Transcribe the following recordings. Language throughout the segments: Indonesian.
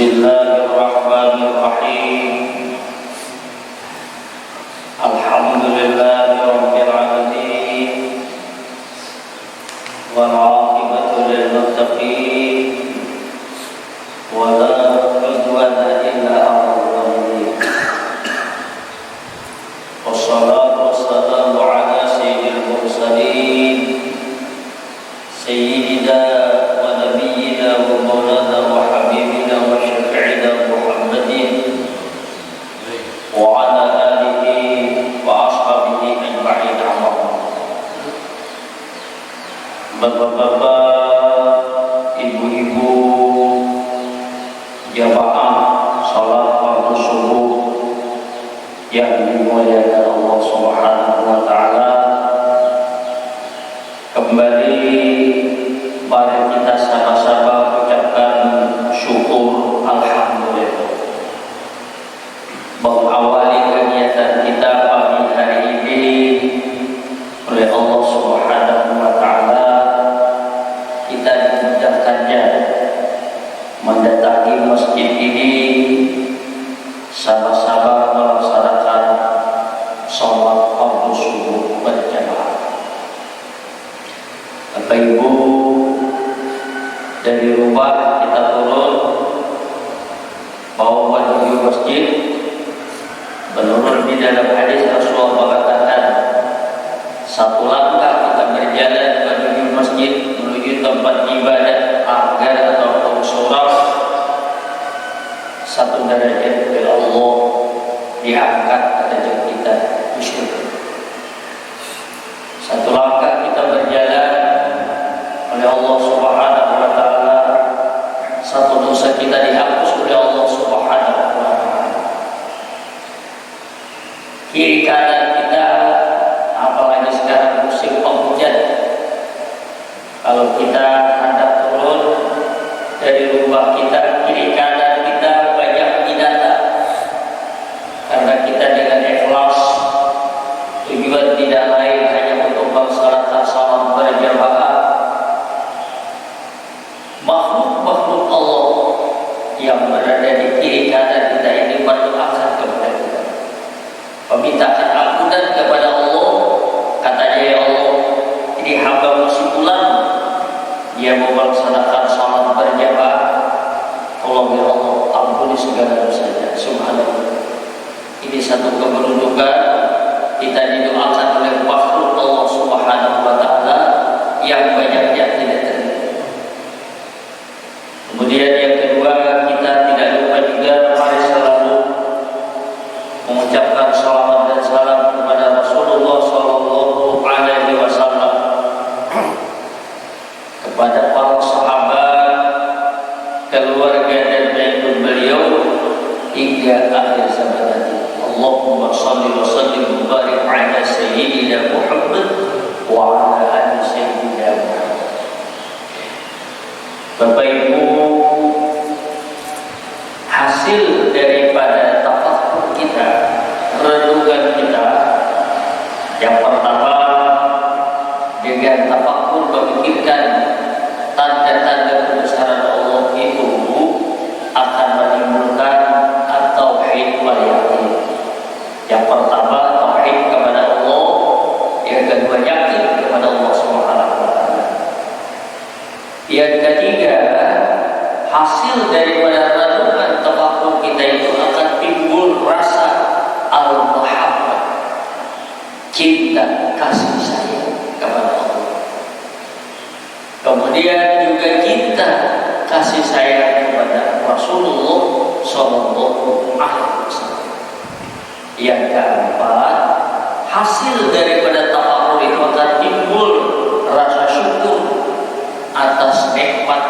Bismillahirrahmanirrahim. Alhamdulillahirabbil alamin. Wal 'aqibatu lil muttaqin. Wa la 'udwana illa 'alal zalimin. Wassalatu wassalamu ala sayyidil mursalin. Sayyidina wa nabiyyina wa maulana wa habibina wa syafi'ina Muhammadin wa ala alihi wa ashabihi ajma'in. Bapak-bapak, ibu-ibu, jamaah salat fardu subuh yang dimuliakan Allah Subhanahu wa taala, kembali mari kita sama-sama ucapkan syukur alhamdulillah, mengawali kegiatan kita pagi hari ini oleh Allah Subhanahu wa taala kita dimudahkannya mendatangi masjid ini sama-sama melaksanakan sholat fardu subuh berjamaah. Bapak Ibu, dari rumah kita turun mau menuju masjid, menurut di dalam hadis Rasulullah mengatakan, satu langkah kita berjalan menuju masjid, menuju tempat ibadah agar ataupun sholat, satu derajat oleh Allah diangkat derajat kita di surga. Satu langkah kita berjalan oleh Allah Subhanahu wa taala, satu dosa kita dihapus oleh Allah Subhanahu wa taala. Kiri kanan kita, apalagi sekarang musim penghujan, kalau kita hendak turun dari rumah kita, kiri kanan kita banyak binatang. Karena kita dengan ikhlas, tujuan tidak lain hanya untuk melaksanakan salat berjamaah, makhluk-makhluk Allah yang berada di kiri kanan kita ini berdoakan kepada kita, memintakan ampunan kepada Allah. Katanya, ya Allah, ini hamba masih pulang, dia mau melaksanakan salat berjamaah. Allah, ya Allah, ampuni segala dosanya. Subhanallah. Ini satu keberuntungan kita didoakan oleh makhluk Allah Subhanahu wa taala yang banyaknya tidak terhitung. Kemudian yang kedua, kita tidak lupa juga mari selalu mengucapkan salawat dan salam kepada Rasulullah sallallahu alaihi wasallam, kepada para sahabat, keluarga dan pengikut beliau hingga akhir zaman nanti. Allahumma shalli wa sallim wa barik ala sayyidina Muhammad wa ala ali sayyidina Muhammad. Bapak Ibu, hasil daripada tafakkur kita, renungan kita, yang pertama dengan tafakkur memikirkan tanda-tanda kebesaran Allah itu akan menimbulkan at-tauhid wal yakin. Yang pertama tauhid kepada Allah, yang kedua yakin kepada Allah Subhanahu wa taala. Yang ketiga, hasil daripada renungan tafakkur kita itu akan timbul rasa al-mahabbah, cinta kasih sayang kepada Allah. Kemudian juga cinta kasih sayang kepada Rasulullah sallallahu alaihi wasallam. Yang keempat, hasil daripada tafakkur itu akan timbul rasa syukur atas nikmat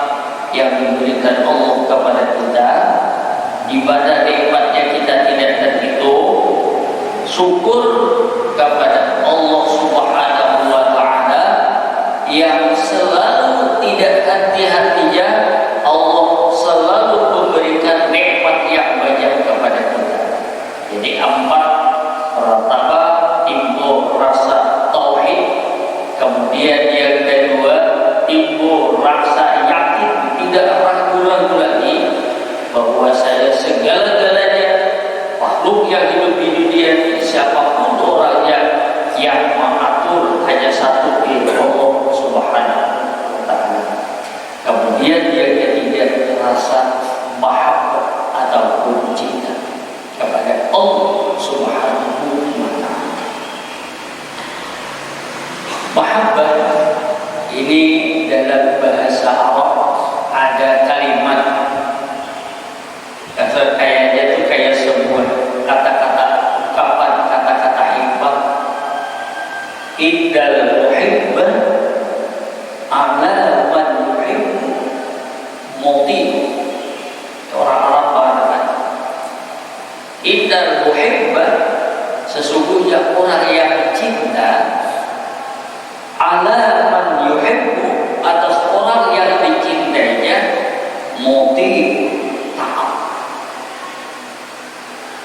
yang diberikan Allah kepada kita, di mana nikmatnya kita tidak terhitung. Syukur kepada Allah Subhanahu wa taala yang selalu tidak henti-hentinya Allah selalu memberikan nikmat yang banyak kepada kita. Jadi empat, pertama timbul rasa tauhid, kemudian yang kedua timbul rasa yakin, tidak ragu-ragu lagi bahwa Ini dalam bahasa Arab ada kalimat kayaknya itu kayak sebuah kata-kata ungkapan kata-kata hikmah. Innal muhibba ala man yuhibbu muti. Orang Arab mengatakan innal muhibba, sesungguhnya orang yang cinta, ala man yuhibbu, atas orang yang dicintainya, muti, taat.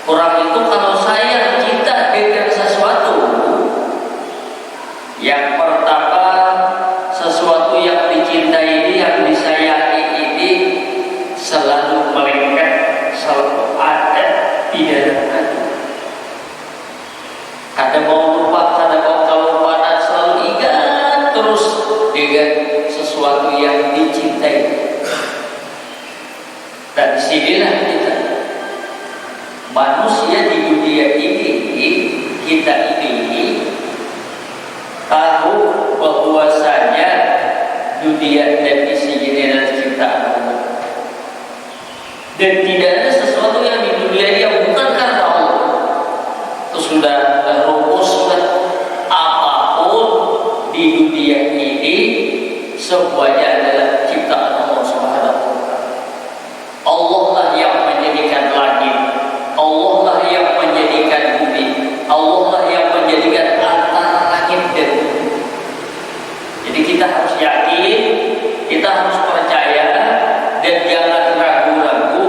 Orang itu kalau sayang cinta dengan sesuatu, yang pertama sesuatu yang dicintai ini, yang disayangi ini selalu melengket, selalu ada di dalam hati. Kadang mau lupa, kadang mau kelupaan, selalu ingat terus dengan sesuatu yang dicintai. Dan disinilah kita manusia di dunia ini, kita ini tahu bahwasanya dunia dan isinya adalah ciptaan Allah. Dan tidak ada sesuatu yang di dunia ini yang bukan karena Allah. Itu sudah rumus, apapun di dunia ini semuanya adalah ciptaan Allah Subhanahu wa taala. Allah lah yang menjadikan langit, Allah lah yang menjadikan bumi, Allah lah yang menjadikan antara langit dan bumi. Jadi kita harus yakin, kita harus percaya, dan jangan ragu-ragu.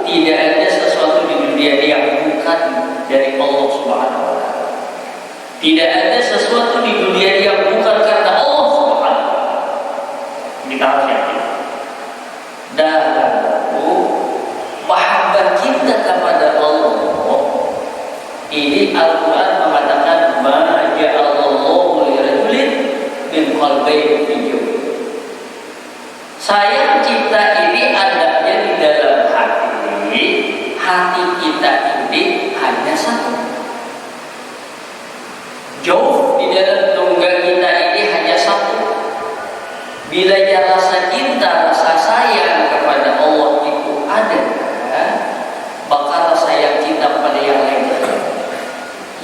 Tidak ada sesuatu di dunia ini yang bukan dari Allah Subhanahu wa taala. Tidak ada sesuatu di dunia ini yang bukan karena Allah Subhanahu wa taala. Kita harus yakin. Dan mahabbah kita kepada Allah ini, Al-Quran mengatakan ma ja'alallahu li rajulin min qalbayni fi jawfi. Sayang cinta ini adanya di dalam hati. Hati kita ini hanya satu. Jauh di dalam tunggal kita ini hanya satu. Bila rasa cinta, rasa sayang kepada Allah itu ada, maka rasa yang cinta pada yang lain.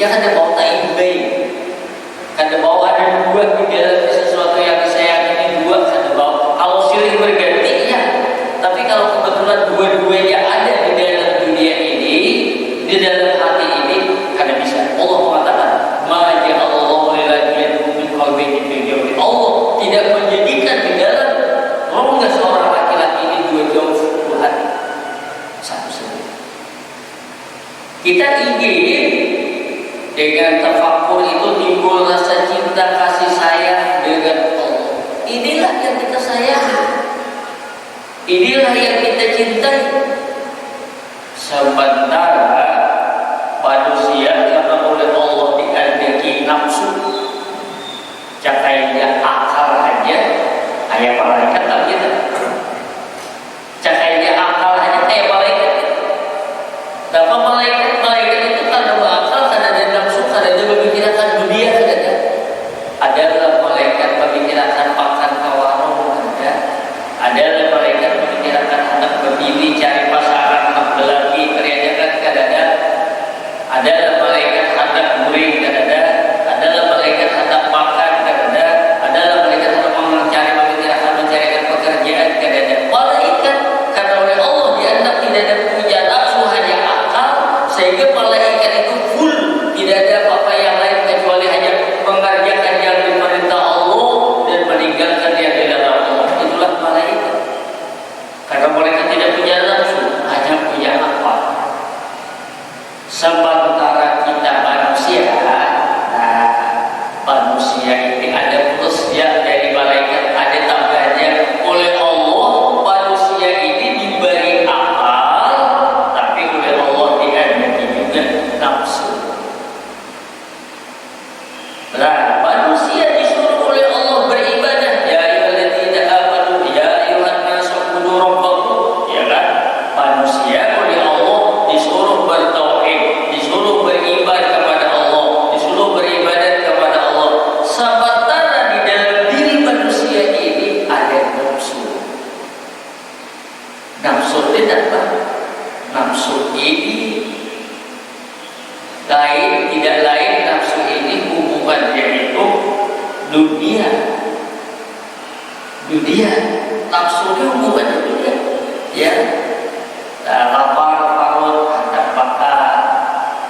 Yang ada bau ta'ibai, ada bau ada dua di dalam sesuatu yang disayangi ini dua, ada bau. Kalau silih berganti ya, tapi kalau kebetulan dua-duanya ada di dalam dunia ini, di dalam hati ini, kada bisa. Allah mengatakan ma ja'alallahu li rajulin min qalbayni fi jawfi. Allah tidak menjadikan di dalam rongga seorang laki-laki ini dua hati, satu saja. Kita ingin dengan tafakkur itu timbul rasa cinta kasih sayang dengan Allah. Inilah yang kita sayangi, inilah yang kita cintai. Sementara manusia karena oleh Allah diandalkan nafsu, cakainya akal aja, kayak malaikat tak gitu. Cakainya akal aja kayak malaikat. Dapat malaikat itu karena akal, karena ada nafsu, karena dia memikirkan dunia, saja. Adalah malaikat memikirkan makan kawarung, ada malaikat memikirkan anak berdiri cari pasangan, anak lelaki kerjanya kan kadang-kadang. Adalah malaikat hendak guring, kadang-kadang. Adalah malaikat hendak makan, kadang-kadang. Adalah malaikat hendak mencari memikirkan kemudian apa? Nafsu ini lain, tidak lain, nafsu ini hubungannya itu dunia. Nafsu ini hubungannya dunia. Ya, lapar parut hendak makan,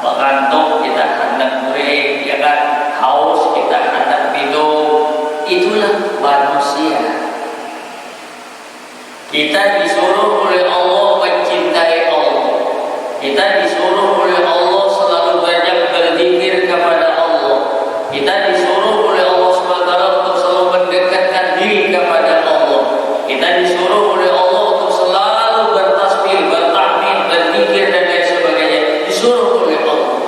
mengantuk kita hendak murid, ya kan? Haus kita hendak minum. Itulah manusia. Kita disuruh oleh Allah mencintai Allah. Kita disuruh oleh Allah selalu banyak berzikir kepada Allah. Kita disuruh oleh Allah SWT untuk selalu mendekatkan diri kepada Allah. Kita disuruh oleh Allah untuk selalu bertasbih, bertahmid, berzikir dan lain sebagainya. Disuruh oleh Allah.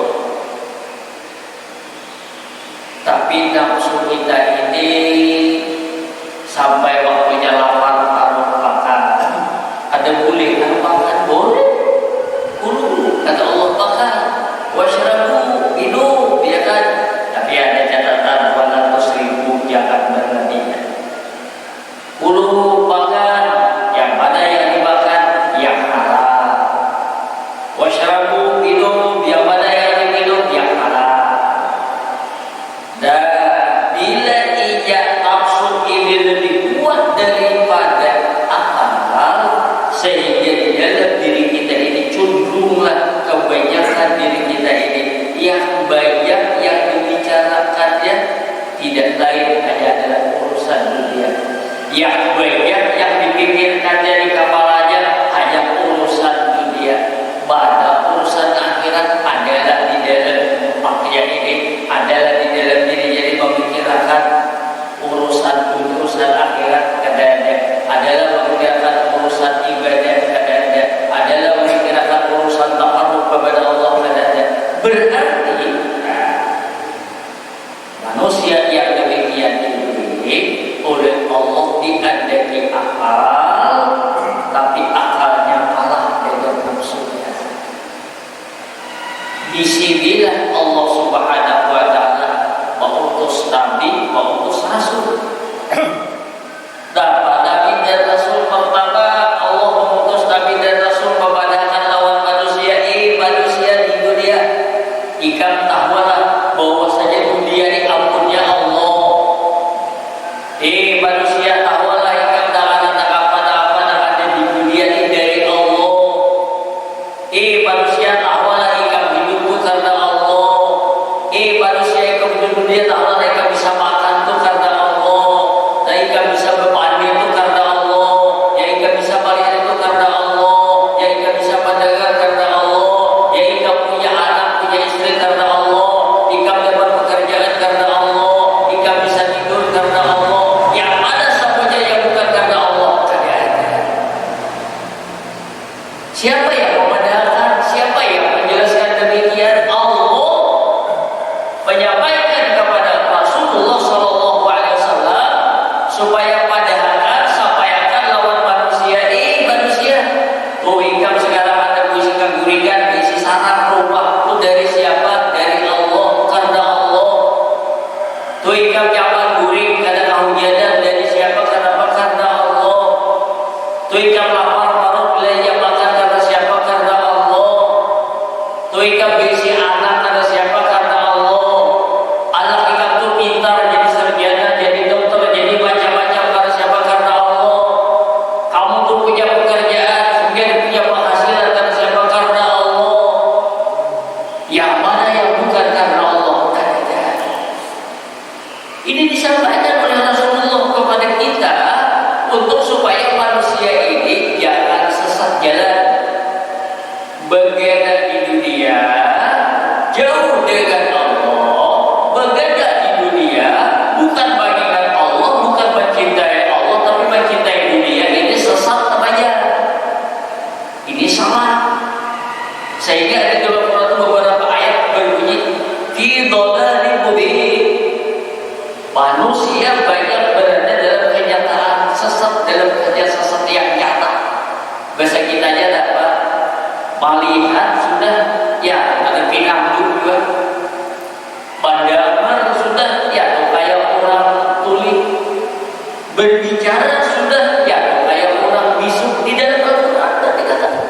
Tapi nafsu kita ini sampai waktunya lapar parut makan. Ada boleh makan? Boleh. Kata Allah makan, washrabu, minum, ya kan? Tapi ada catatan, wala tusrifu, jangan berlebihan. Kulu makan, yang mana yang dimakan? Yang halal. Washrabu, minum, yang mana yang diminum? Yang halal. Dan bila ijak nafsu ini lebih kuat daripada akal, sehingga di dalam diri kita ini cenderunglah kebanyakan diri kita ini yang banyak yang dibicarakannya tidak lain hanya adalah urusan dunia. Yang banyak yang dipikirkannya di kepalanya hanya urusan dunia. Pada urusan akhirat adalah di dalam maknya ini, adalah di dalam diri, jadi memikirkan urusan akhirat kadang-kadang, adalah memikirkan urusan ibadah kadang-kadang, adalah memikirkan urusan takarruf kepada Allah kadang-kadang. Berarti manusia yang demikian ini oleh Allah diandai akal, tapi akalnya kalah dengan nafsunya. Disinilah Allah Subhanahu wa Ta'ala mengutus Nabi, mengutus Rasul. Dapat Nabi dan Rasul pertama, Allah mengutus Nabi dan Rasul memadakan lawan manusia. Manusia di dunia, ikam tahulah bahwasanya dunia ini ampunnya Allah. Manusia tahulah ikam tak apa ada di dunia ini dari Allah. Manusia tahulah ikam hidupku karena Allah. Manusia ikam hidup dunia tahulah ikam bisa makan tuh karena Allah. Dan ikam bisa berpandai itu karena Allah. Yang ikam bisa balik itu karena Allah. Yang ikam bisa mendengar karena Allah. Yang ikam punya anak, punya istri karena Allah. Ikam dapat pekerjaan karena Allah. Ikam bisa tidur karena Allah. Yang mana sahaja yang bukan karena Allah tidak ada. Siapa yang membenarkan? Siapa yang menjelaskan demikian? Allah menyampaikan kepada Rasulullah SAW supaya padahal sampaikan lawan manusia. Manusia, tuh ikam sekarang ada bisikan guringan isi sarang rumah itu dari siapa? Dari Allah, karena Allah. Tuh ikam nyaman guring ada kehujanan dari siapa? Karena Allah. Tuh ikam lapar parut belajar makan karena siapa? Karena Allah. Tuh ikam berisi anak karena siapa? Karena Allah. Anak ikam tuh pintar jadi sarjana, jadi dokter, jadi macam-macam karena siapa? Karena Allah. Kamu tuh punya pekerjaan, kemudian punya penghasilan karena siapa? Karena Allah. Yang mana yang bukan karena Allah? Tidak ada. Ini disampaikan oleh Rasulullah kepada kita untuk supaya manusia ini jangan sesat jalan, bergerak di dunia jauh dengan Allah, bergerak di dunia bukan bagian Allah, bukan mencintai Allah, tapi mencintai dunia. Ini sesat namanya. Ini salah. Sehingga ada dalam Quran beberapa ayat berbunyi fi dhalalin mubin. Manusia banyak berada dalam kenyataan sesat, dalam kerja sesat yang nyata. Bahasa kita aja apa? Melihat sudah, ya ada pinang juga. Pandang sudah, ya kayak orang tuli. Berbicara sudah, ya kayak orang bisu. Di dalam Al-Quran dikatakan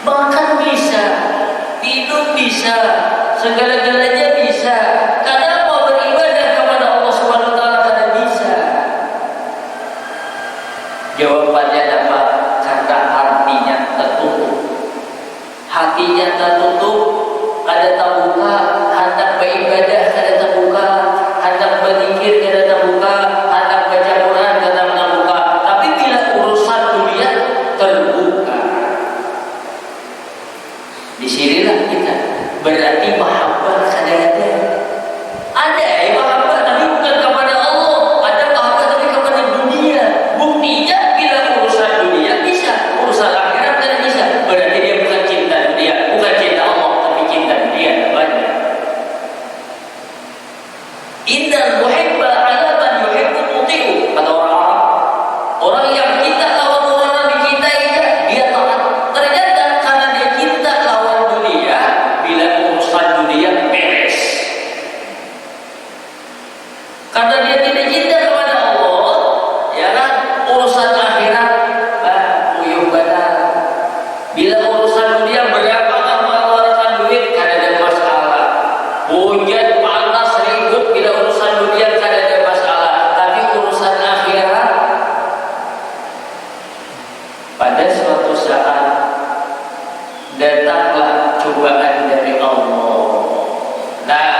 Makan bisa, minum bisa, segala-galanya bisa. Karena mau beribadah kepada Allah Subhanahu wa taala karena bisa. Jawabannya apa? Karena hatinya tertutup. Hatinya tertutup, ada terbuka, hendak beribadah, ada terbuka, hendak berzikir, ada terbuka, hendak baca Quran, ada terbuka. Tapi bila urusan dunia terbuka, disinilah kita berarti mahabbah kadang-kadang ada mahabbah tapi bukan kepada Allah, ada mahabbah tapi kepada dunia. Buktinya bila urusan dunia bisa, urusan akhirat tidak bisa. Berarti dia bukan cinta dunia, bukan cinta Allah, tapi cinta dunia namanya. Innal muhibba ala man yuhibbu muti'u, kata orang Arab. Orang yang cinta lawan orang dicintai dia taat. Ternyata karena dia cinta lawan dunia, bila urusan dunia beres. Karena dia tidak cinta kepada Allah, ya kan, urusan akhirat uyuh badal. Bila urusan dunia berapa kan mengeluarkan duit, kada ada masalah. Hujan panas ribut, bila urusan dunia kada ada masalah. Tapi urusan akhirat, pada suatu saat datanglah cobaan dari Allah. Nah,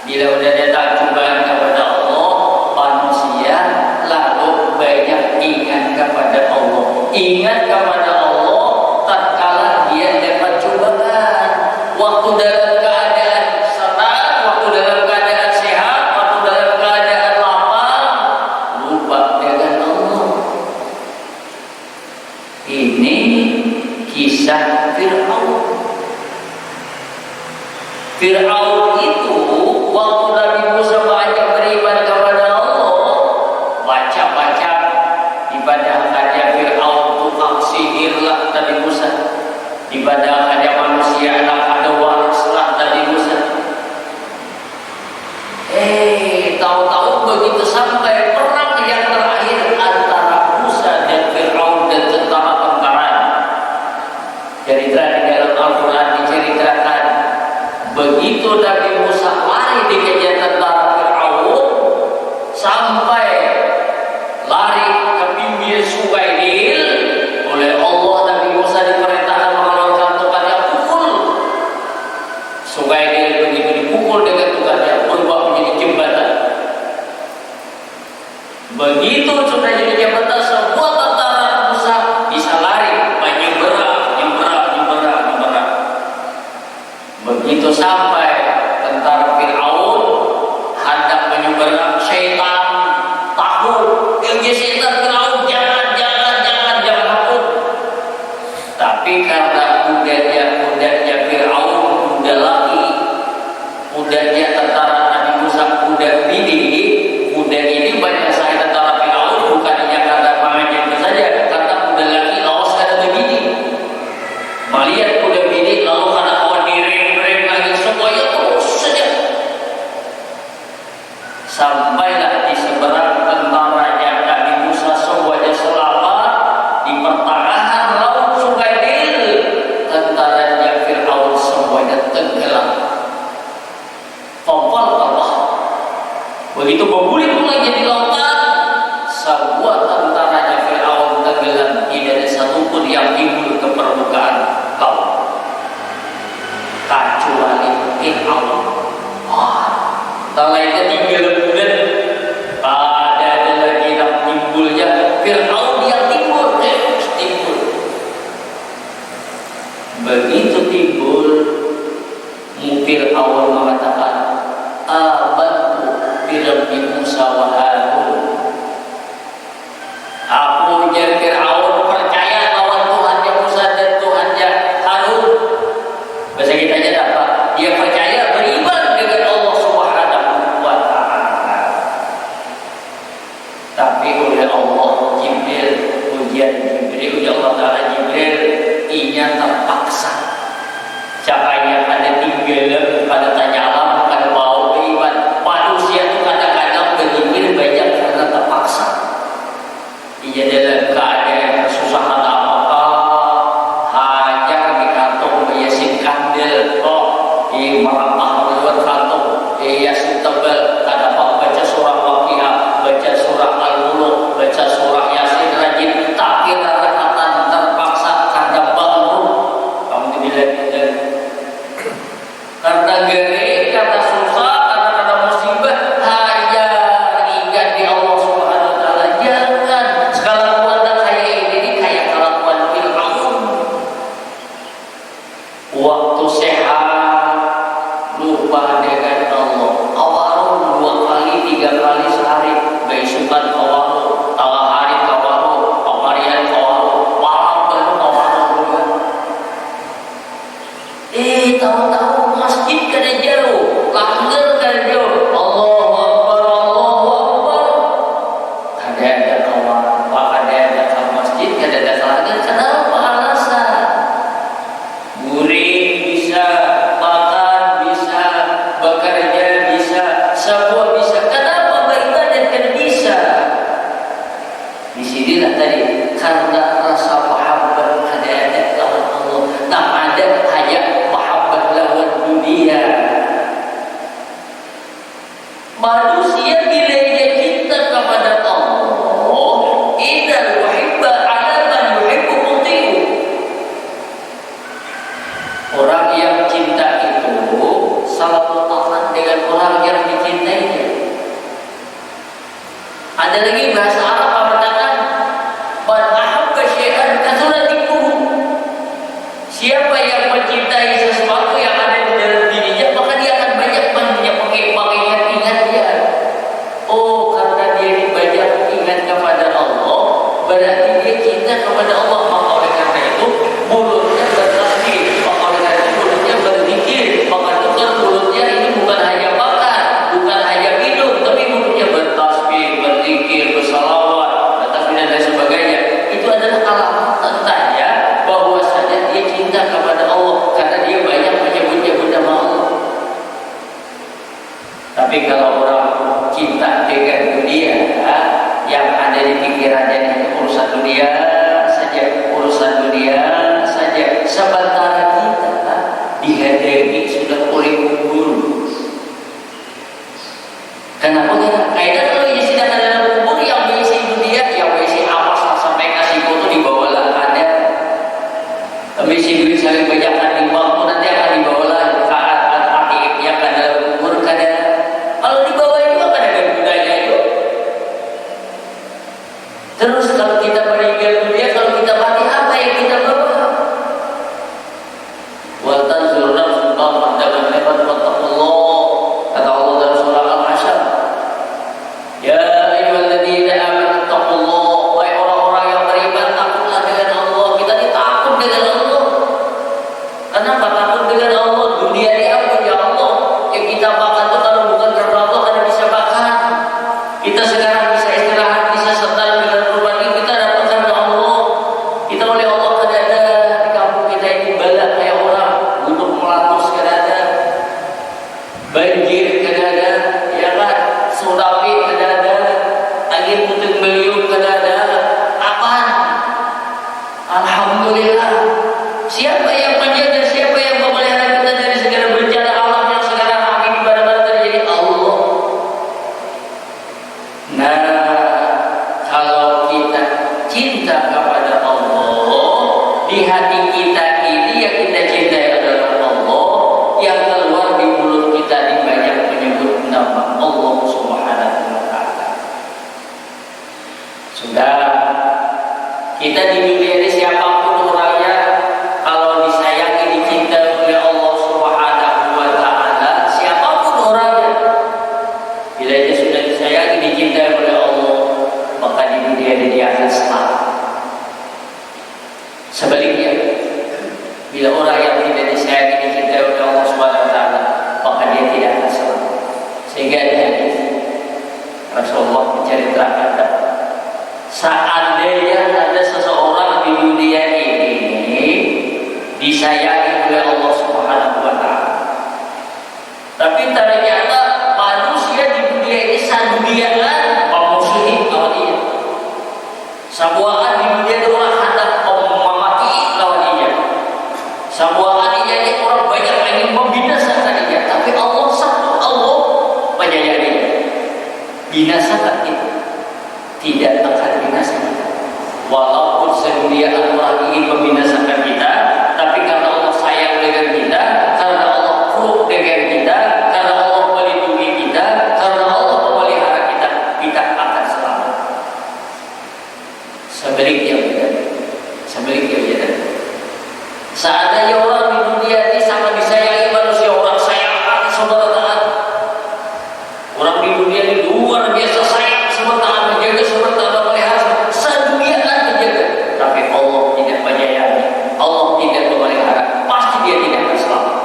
bila udah datang cobaan kepada Allah, manusia lalu banyak ingat kepada Allah. Ingat kepada Allah tatkala dia dapat cobaan. Waktu dalam keadaan senang, waktu dalam keadaan sehat, waktu dalam keadaan lapar, lupa dengan Allah. Ini kisah Fir'aun. Fir'aun itu waktu Nabi Musa banyak beriman kepada Allah, baca-baca dibadahkannya Fir'aun tukang sihirlah Nabi Musa, dibadahkannya manusia ada warislah Nabi Musa. Tahu-tahu begitu sampai perang yang terakhir antara Musa dan Fir'aun dan tentara-tentaranya. Cerita di dalam Al-Quran diceritakan begitu Nabi Musa lari dikejar tentara Fir'aun sampai lari ke pinggir sungai Nil, oleh Allah Nabi Musa diperintahkan mengeluarkan tongkatnya pukul sungai Nil. Begitu dipukul dengan tongkatnya berubah menjadi jembatan. Begitu sudah jadi jembatan, semua tentara Musa bisa lari menyeberang. Begitu sampai tentara Fir'aun hendak menyeberang, syaitan takut. Syaitan Fir'aun jangan takut. Tapi karena kudanya Fir'aun kuda laki, kudanya tentara Nabi Musa kuda bini, kuda ini banyak saya tentara Fir'aun bukan hanya karena mengajar saja, karena kuda laki lawas karena bini. Melihat kuda bini lalu karena sampailah di seberang tentaranya Nabi Musa semuanya selamat di pertengahan laut sungai Nil. Tentaranya Fir'aun semuanya tenggelam. Fawwal Allah. Begitu berguling-guling jadi lautan, semua tentaranya Fir'aun tenggelam, tidak ada satupun yang timbul ke permukaan laut kecuali Fir'aun. Lainnya tinggal bulan, ada lagi yang timbulnya Fir'aun yang timbul. Begitu timbul, Fir'aun mengatakan, amantu bi Rabbi Musa wa Harun. Aku jadi Fir'aun percaya lawan Tuhannya Musa dan Tuhannya Harun. Bahasa kita aja apa? Dia percaya beriman dengan Allah Subhanahu wa taala. Tapi oleh Allah Jibril, ujian Jibril, oleh Allah Taala Jibril, inya terpaksa. Siapa yang ada tinggal pada tanya alam, pada bau beriman. Manusia itu kadang-kadang berpikir banyak tahu-tahu masjid kada jauh, langgar kada jauh. Allahu Akbar, Allahu Akbar. Kada ada kawan, kada ada ke masjid, kada ada ke langgar. Kenapa alasan? Guring bisa, makan bisa, bekerja bisa, semua bisa. Kenapa beribadat kada bisa? Di sinilah tadi karena rasa mahabbah kada ada lawan Allah. Tak ada hanya mahabbah lawan dunia. Manusia bila ia cinta kepada Allah, idal muhibba ala man yuhibbu muti'u. Orang yang cinta itu selalu taat dengan orang yang dicintainya. Ada lagi bahasa Arab mengatakan man ahabba syai'an kathura dzikruhu. Siapa yang mencintai sesuatu yang ada di dalam dirinya, maka dia akan banyak mengingat-ingatnya. Oh, karena dia banyak ingat kepada Allah, berarti dia cinta kepada Allah. Maka oleh karena itu mulutnya bertasbih, maka oleh karena itu mulutnya berzikir. Maka itu kan mulutnya ini bukan hanya makan, bukan hanya minum, tapi mulutnya bertasbih, berzikir, bersalawat, bertasbih dan sebagainya. Itu adalah alamat tandanya bahwasanya dia cinta kepada Allah, karena dia banyak menyebut-nyebut nama Allah. Tapi kalau orang cinta dengan dunia, yang ada di pikirannya itu urusan dunia saja, urusan dunia saja. Sementara kita dihadiri sudah oleh kubur. Kenapa? Karena kalau isi dalam dalam kubur yang berisi dunia, yang berisi awas sampai kasih foto dibawalah ada. Berisi duit saling bajakan di bangku, nanti akan dibawalah ke ATM yang ada dalam kubur. Kada. Kalau dibawa itu akan ada budaya itu. Terus kalau kita meninggal dunia, kalau kita mati apa yang kita bawa? Wa tanzuru nafsun ma qaddamat lighad wattaqullah. Kata Allah dalam surah Al-Hasyr, ya ayyuhalladzina amanu taqullah. Wahai orang-orang yang beriman, takutlah dengan Allah. Kita ditakut dengan Allah. Kenapa takut dengan Allah? Dunia ini apa ya Allah? Yang kita makan itu kalau bukan karena Allah kada bisa makan. Kita sekarang bisa istirahat, bisa senang dengan rumah ini, kita dapat karena Allah. Kita oleh Allah kada ada di kampung kita ini balak kayak orang, gunung meletus kada ada, banjir kada ada, ya kan? Tsunami kada ada, angin puting beliung kada ada. Apaan? Alhamdulillah. Siapa yang menjaga, siapa yang memelihara kita dari segala bencana alam yang sekarang angin di mana-mana terjadi? Allah. Nah, kalau kita cinta kepada Allah, di hati kita ini yang kita cintai adalah Allah, yang keluar di mulut kita di banyak menyebut nama Allah Subhanahu wa Ta'ala. Sudah, kita di dunia ini siapapun orangnya, kalau disayangi, dicintai oleh Allah Subhanahu wa Ta'ala, siapapun orangnya, bila dia sudah disayangi, dicintai oleh Allah, maka di dunia ini dia akan selamat. Sebaliknya, bila orang yang tidak disayangi, dicintai oleh Allah Subhanahu wa Ta'ala, maka dia tidak akan selamat. Sehingga di hadis Rasulullah menceritakan, seandainya ada seseorang di dunia ini disayangi oleh Allah Subhanahu wa Ta'ala, tapi ternyata manusia di dunia ini sadudiaan memusuhi lawan dia. Sabuaan di dunia itu orang hendak memaki lawan dia. Sabuaan ini orang banyak ingin membinasakan dia, tapi Allah satu, Allah menyayangi dia. Binasakan itu tidak akan binasa kita. Walaupun sedunia orang ingin membinasakan kita, tapi karena Allah sayang dengan kita, karena Allah pro dengan kita, karena Allah melindungi kita, karena Allah memelihara kita, kita akan selamat. Sebaliknya tidak. Sebaliknya tidak. Seandainya orang di dunia ini sangat disayangi manusia, orang sayang saudara taat. Orang di dunia ini luar biasa sayang sama taat, menjaga sama taat, memelihara sedunia terjaga. Tapi Allah tidak menyayangi, Allah tidak memelihara, pasti dia tidak akan selamat.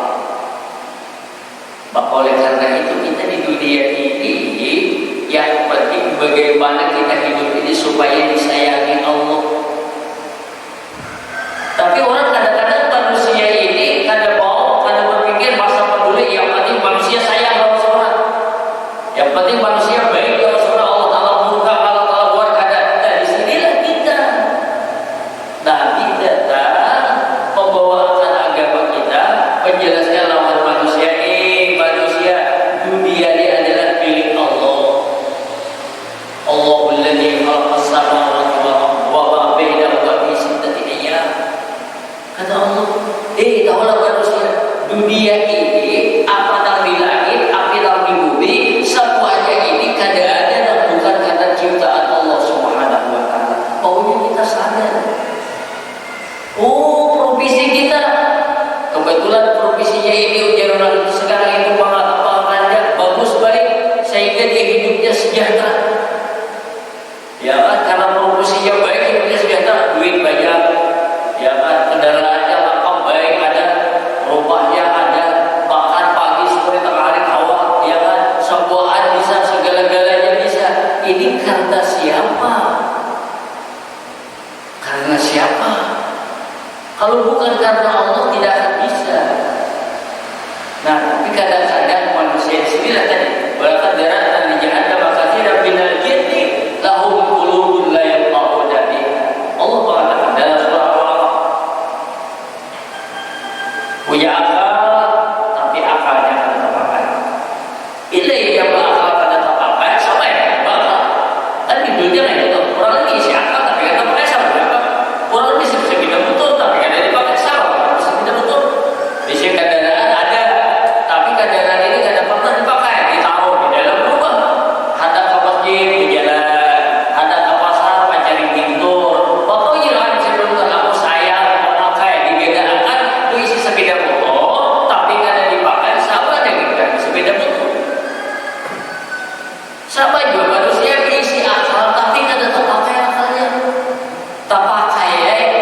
menjelaskan lawan manusia, manusia dunia dia adalah milik Allah. Allahul ladzi khalaqas samawati wal arda wa ma bainahuma fi sittati ayyam. Kata Allah, tahulah manusia, dunia ini apa di langit, apa di bumi, semuanya ini keadaannya dan bukan karena ciptaan Allah Subhanahu wa taala. Maunya kita sadar. Profesi kita kebetulan profesinya ini ujian orang sekarang itu panjang, bagus, baik, sehingga dia hidupnya sejahtera. Ya kan, karena profesinya baik, hidupnya sejahtera, duit banyak, ya kan, kendaraannya lengkap, baik, ada rumahnya, ada makan pagi, sore, tengah hari, hawa, ya kan, sembuhan bisa, segala-galanya bisa. Ini karena siapa? Karena siapa? Kalau bukan karena Allah tidak akan bisa. Nah, tapi kadang-kadang manusia sendiri tadi bahkan daratan di jahannam katsiran minal jinni lahum qulubun la yafqahuna biha. Allah mengatakan dalam surah Al-A'raf, punya akal tapi akalnya akan terpakai. Ini yang berakal pada terpakai sama ya bakal. Kan di dunia itu orang lagi isi akal tapi kan terpakai sama berapa? Orang bisa tidak betul tapi kan dari pakai sama bisa tidak betul. Bisa kendaraan ada tapi kendaraan ini tidak pernah dipakai, ditaruh di dalam rumah. Hadap ke masjid berjalan, hadap ke pasar mencari pintur. Pokoknya lah sebelum aku sayang memakai digedakan itu isi sepeda motor tapi kada dipakai sama dengan sepeda motor. Sama juga manusia berisi akal tapi kada terpakai akalnya. Terpakai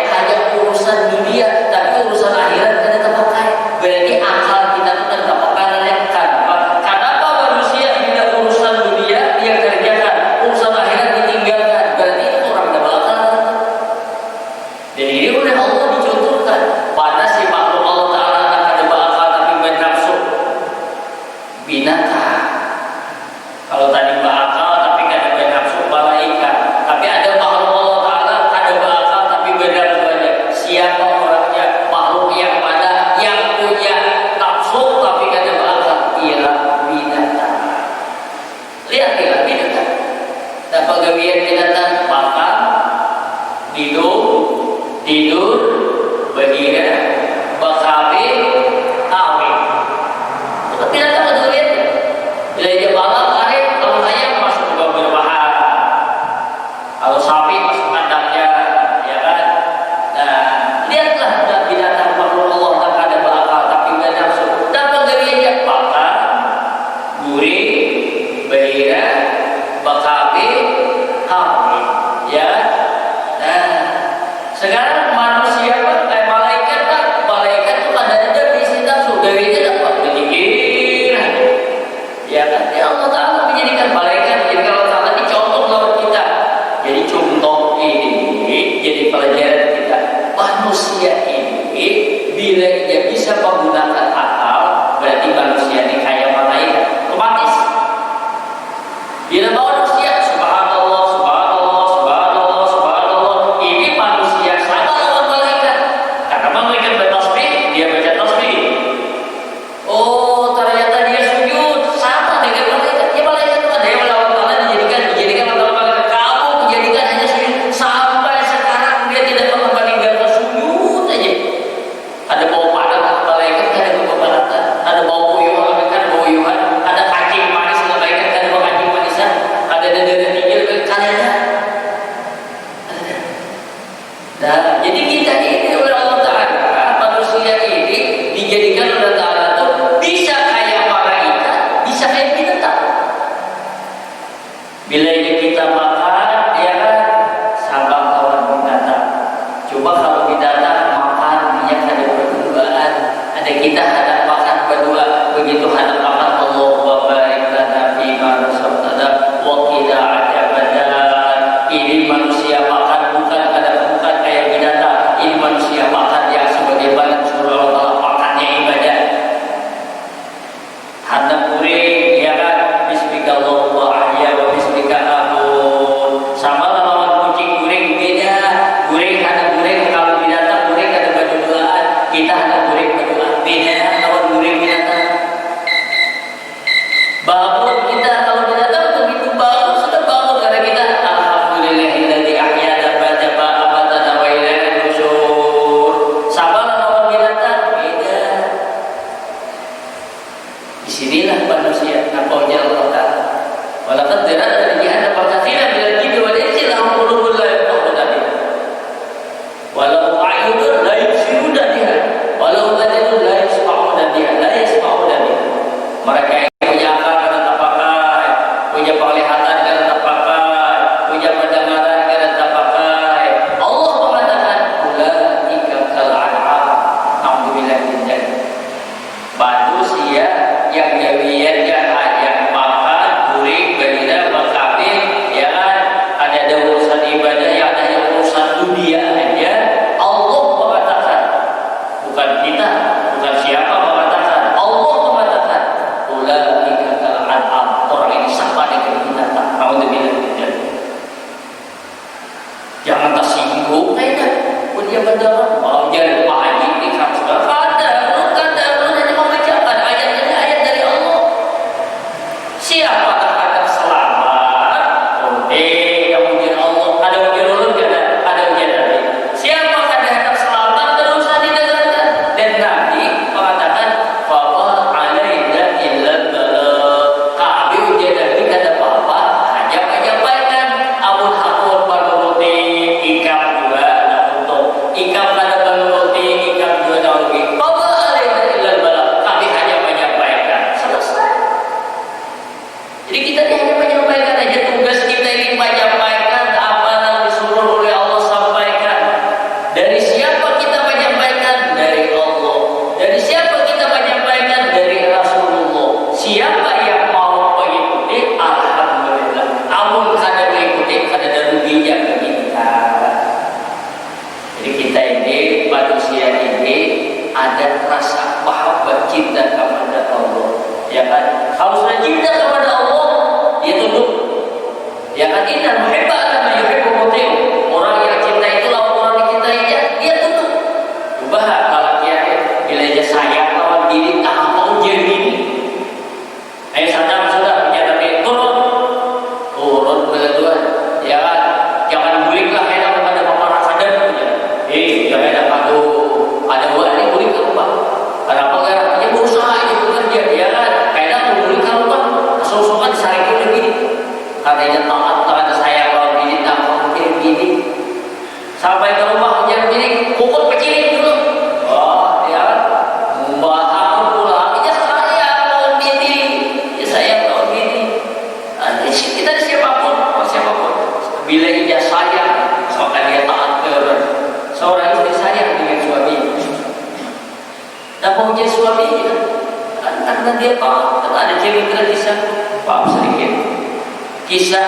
hanya urusan dunia tapi urusan akhirat kada terpakai. Berarti akal kita itu tidak terpakai. Kenapa manusia tidak urusan dunia dia kerjakan, urusan akhirat ditinggalkan? Berarti itu orang tidak berakal. Dan ini oleh Allah dicontohkan pada si makhluk Allah Ta'ala yang kada berakal tapi bernafsu, binatang. Kalau tadi berakal tapi kada bernafsu, malaikat. Tapi ada makhluk Allah Ta'ala kada berakal tapi bernafsu aja. Siapa orangnya? Makhluk yang mana yang punya nafsu tapi kada berakal? Ialah binatang. Lihatlah binatang. Dan penggawian binatang makan, tidur, berhira, berkabin, kawin. Itu binatang penggawian. Bila dia malam hari, kalau ayam masuk ke berbahan, kalau sapi masuk kandangnya, ya kan? Nah, lihatlah binatang makhluk Allah tak ada berakal tapi bernafsu. Dan penggawiannya makan, gurih, berhira, berkabin, kawin. Ya. Nah, sekarang manusia malaikat kan, malaikat itu kadang-kadang berisi nafsu, gawinya dapat berpikir. Ya kan? Ya Allah Ta'ala menjadikan malaikat, menjadikan Allah Ta'ala ini contoh lawan kita. Jadi contoh ini jadi pelajaran kita. Manusia ini bila dia bisa menggunakan akal, berarti manusia ini kayak malaikat. Otomatis. Bila manusia subhanallah, subhanallah, subhanallah, subhanallah, ini manusia sama lawan malaikat. Karena malaikat bertasbih, dia baca tasbih. Oh, ternyata dia sujud sama dengan malaikat. Ya malaikat itu ada yang melawan Allah dijadikan antara malaikat. Kamu menjadikan hanya sujud sampai sekarang dia tidak pernah meninggalkan sujud aja. Ada bau padat malaikat, ada bau padat, ada bau uyuhan, ada bau uyuhan, ada kacing manis malaikat, ada bau kacing manisan, ada dada tinggi kanannya. Nah, jadi kita ini oleh Allah Ta'ala, manusia ini dijadikan oleh Allah Ta'ala itu bisa kayak malaikat, bisa kayak binatang. Bila ini kita makan, ya kan, sabar kawan binatang. Coba kalau binatang makan, dia ada berduaan. Ada kita hadap makan berdua, begitu hadap makan Allah wa barik lana fima razaqtana wa qina adzabannar. Ini manusia makan bukan kayak binatang. Ini manusia makan yang sebagaimana surah Allah makannya ibadah. Hadap kuring, ya kan, bismillahirrahmanirrahim. Sama lawan kucing guring beda. Guring ada guring, kalau binatang guring ada berduaan. Kita ada guring berduaan beda. ada rasa mahabbah cinta kepada Allah. Ya kan? Kalau sudah cinta kepada Allah, dia tunduk. Ya kan? Innal muhibba kama yuhibbu muti'u. Orang yang cinta itu lawan orang yang cintainya, dia tunduk. Coba kalau dia bila dia sayang lawan diri, tak mau jadi ini. Ayo sadar sudah punya tapi turun betul. Ya kan? Jangan buliklah enak kepada paparan sadar punya. Jangan ada ada buat ini bulik ke rumah. Kenapa enggak? Dia berusaha itu bekerja, ya kan? Kayak bulik ke rumah, sok-sokan disarikin begini. Katanya taat ada saya kalau gini, tak mau gini. Sampai ke rumah hujan gini, pukul kecilin dulu. Oh, ya kan? Aku pulang, ya saya mau gini, ya saya mau gini. Kita siapapun. Bila ia sayang, maka dia taat kepada seorang istri sayang dengan suami. Dan punya suaminya, karena dia taat. Ada cerita kisah, paham sedikit. Kisah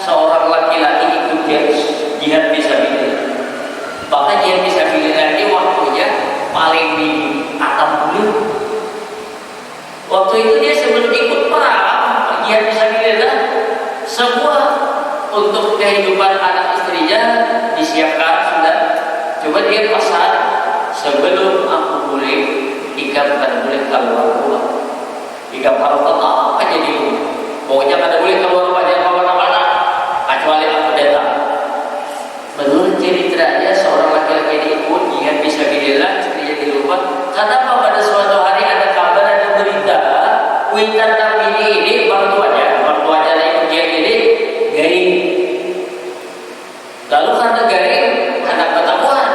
seorang laki-laki ikut jihad fisabilillah. Bahkan jihad fisabilillah ini waktunya paling di atas bulan. Waktu itu dia sebelum ikut perang jihad fisabilillah, semua untuk kehidupan anak istrinya disiapkan sudah. Coba dia pesan, sebelum aku boleh ikam tak boleh keluar. Ikam harus tetap aja di rumah. Pokoknya kada boleh keluar banyak kemana-mana kecuali aku datang. Menurut ceritanya seorang laki-laki ini ikut jihad fisabilillah, istrinya di rumah. Kenapa pada suatu hari ada kabar, ada berita, witan Nabi ini mertuanya ikut jihad ini garing. Lalu karena garing, anak ketahuan.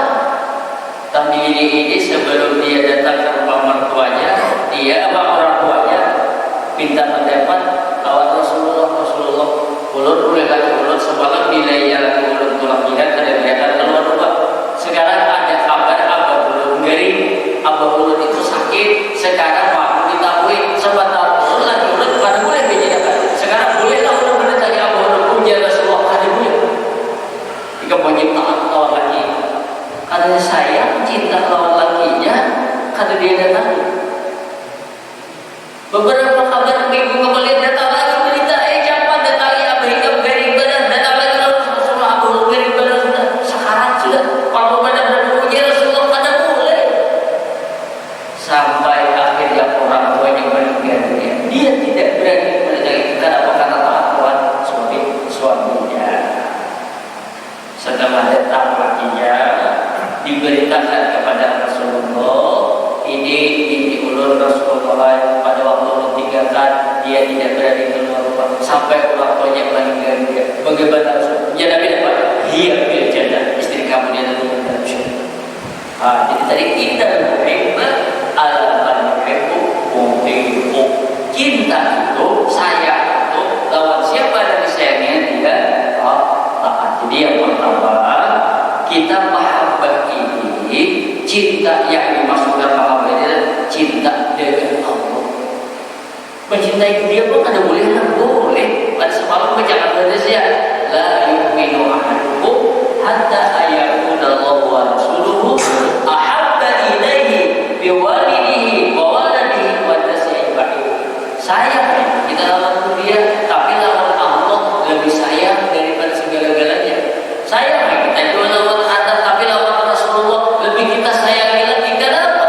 Tapi ini sebelum dia datang ke rumah mertuanya, dia sama orang tuanya minta pendapat kawan Rasulullah. Ulun boleh lagi ulun semalam nilainya lagi ulun tulang jihad ada kelihatan keluar rumah. Sekarang ada kabar abah ulun garing, abah ulun itu sakit. Sekarang mau ditahui sebentar ulun lagi ulun pada boleh dijadikan. Sekarang bolehlah ulun mendatangi abah ulun punya Rasulullah ada boleh. Jika wajib taat lawan laki. Karena saya cinta lawan lakinya, karena dia datang. Beberapa kabar minggu kemudian datang lagi berita, jangan datangi abah hingga garing badan, datang lagi Rasulullah abah garing badan sudah sekarat sudah. Kalau badan dan punya Rasulullah pada boleh. Sampai akhirnya orang tuanya meninggal dia tidak berani mendatangi kita apa kata taat lawan suaminya. Setelah datang lakinya diberitakan kepada Rasulullah, ini ulun Rasulullah pada waktu meninggalkan dia tidak berani keluar rumah sampai orang tuanya meninggal dia. Bagaimana Rasul? Ya Nabi dapat hiya bil jannah, istri kamu dia nanti dalam syurga. Jadi tadi kita muhibba ala man yuhibbu muhibbu. Cinta itu, sayang itu lawan siapa yang disayangnya dia taat. Jadi yang pertama kita mahabbah ini, cinta yang dimaksudkan mahabbah ini cinta dengan Allah. Mencintai dia pun ada boleh lah, boleh. Pada semalam baca Indonesia, la yu'minu ahadukum hatta ayyakuna Allah wa rasuluhu ahabba ilaihi biwalidihi wa waladihi wa nasi ajma'in. Sayang kita lawan dia, tapi lawan Allah lebih sayang daripada segala-galanya. Sayang kita jual lawan Adam, tapi lawan Rasulullah lebih kita sayangi lagi. Kenapa?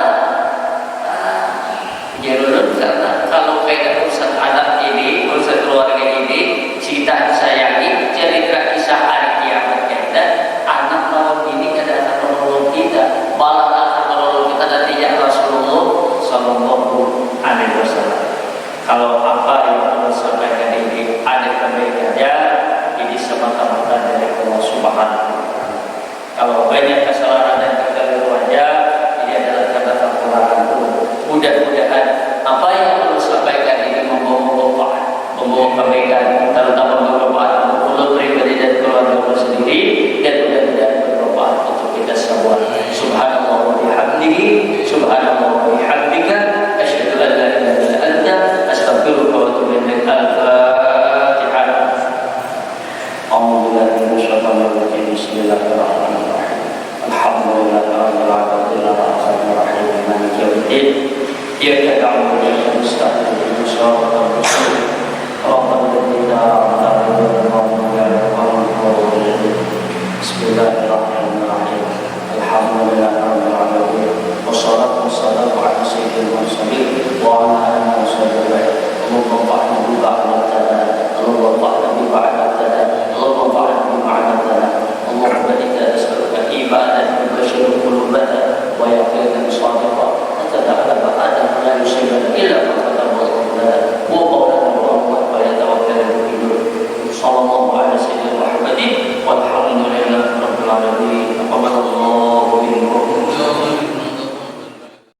Jarul karena kalau kayak urusan anak ini, urusan keluarga ini, kita sayangi, cerita kisah hari kiamat kita, anak lawan ini kada akan menolong kita, malah akan menolong kita nantinya Rasulullah Sallallahu Alaihi Wasallam. Kalau apa yang Allah sampaikan ini ada kebaikannya, ini semata-mata dari Allah Subhanahu wa Ta'ala. Kalau banyak kesalahan dan kekeliruannya, ini adalah karena kekurangan Allah. Mudah-mudahan apa yang Allah sampaikan ini membawa kebaikan, terutama bermanfaat untuk Allah pribadi dan keluarga Allah sendiri, dan mudah-mudahan bermanfaat untuk kita semua. Subhanallah wa bihamdihi, subhanallah wa bihamdika, asyhadu an la ilaha illa anta, astaghfiruka wa atubu ilaik. Al-Fatihah. Bismillahirrahmanirrahim. Alhamdulillahirabbil alamin, arrahmanirrahim, maliki الدين إياك نعبد وإياك نستعين اهدنا الصراط